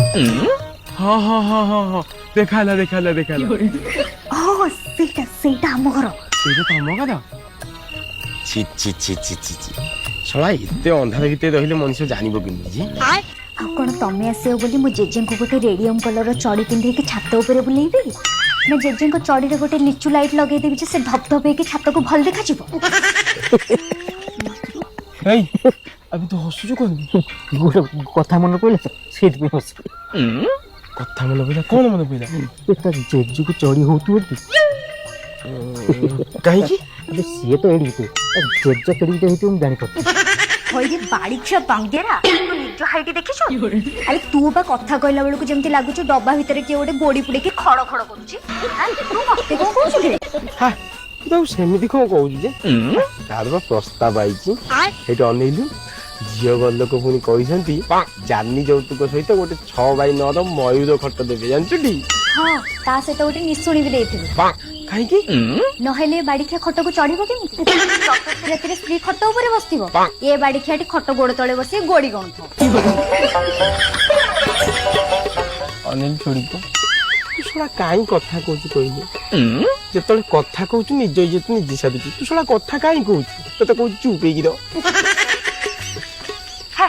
हाँ हाँ हाँ हाँ हाँ देखाला देखाला देखाला ସେଇଟା ଆମ ଘର। ସେଇଟା ତମ କଥା। ଛି ଛି ଛି ଛି ଛି ଛି ଶଳା ଏତେ ଅନ୍ଧାର ଭିତରେ ରହିଲେ ମଣିଷ ଜାଣିବ କେମିତି? ଆଉ କଣ ତମେ ଆସିବ ବୋଲି ମୁଁ ଜେଜେଙ୍କୁ ଗୋଟେ ରେଡିୟମ କଲର ଚଢି ପିନ୍ଧେଇକି ଛାତ ଉପରେ ବୁଲେଇବି ନା ଜେଜେଙ୍କ ଚଢିରେ ଗୋଟେ ଲିଚୁ ଲାଇଟ୍ ଲଗେଇଦେବି ଯେ ସେ ଧପ ଧପ ହେଇକି ଛାତକୁ ଭଲ ଦେଖାଯିବ। ଏଇ ଏବେ ତୁ ହସୁଛୁ କଣ? ଗୋଟେ କଥା ମନେ ପଇଲା ତ ସେଇଥିପାଇଁ ହସିଲି। କଥା ମନେ ପଇଲା? କଣ ମନେ ପଇଲା? ତା ଜେଜୁକୁ ଚଢି ହଉଥିବ କି? କାହିଁକି? ଆରେ ସିଏ ତ ଏଡିଟେ ଜେଜ କେଡିଟେ ହେଇଥିବ ମୁଁ ଜାଣିପାରୁଛି। ହଇରେ ବାଡି ଛୁଆ ବାଙ୍ଗେରା ତୁ ନିଜ ହାଇଟ୍ ଦେଖିଛୁ? ଆରେ ତୁ ବା କଥା କହିଲା ବେଳକୁ ଯେମିତି ଲାଗୁଛି ଡବା ଭିତରେ କିଏ ଗୋଟେ ଗୋଡି ପୁଡେଇକି ଖଡ ଖଡ କରୁଛି। ତୁ ମତେ କଣ କହୁଛୁ କି? ତୁ ସେମିତି କଣ କହୁଛୁ ଯେ? ତାର ବା ପ୍ରସ୍ତାବ ଆଇଛି ସେଇଠି ଅନେଇଲୁ। ଝିଅ ଘର ଲୋକ ପୁଣି କହିଛନ୍ତି ଜାନି ଯୌତୁକ ସହିତ ଗୋଟେ 6x9 ର ମୟୂର ଖଟ ଦେବେ ଜାଣିଛୁଟି? ହଁ ତା ସହିତ ଗୋଟେ ନିଶୁଣି ବି ଦେଇଥିଲୁ। କାହିଁକି? ନହେଲେ ବାଡିଖିଆ ଖଟକୁ ଚଢିବ କେମିତି? ଚତୁର୍ଥୀ ରାତିରେ ସ୍ତ୍ରୀ ଖଟ ଉପରେ ବସିଥିବ, ଏ ବାଡିଖିଆଟି ଖଟ ଗୋଡ ତଳେ ବସି ଗୋଡି ଗଣୁଥିବ। ଅନିଲ ଛୋଡ଼ିବ ତୁ ଶଳା କାହିଁ କଥା କହୁଛୁ କହିଲୁ? ଯେତେବେଳେ କଥା କହୁଛୁ ନିଜ ଇଜ୍ଜତ ନିଜେ ସାରୁଛୁ। ତୁ ଶଳା କଥା କାହିଁ କହୁଛୁ? ତତେ କହୁଛୁ ଚୁପ୍ ହେଇକି ରହ।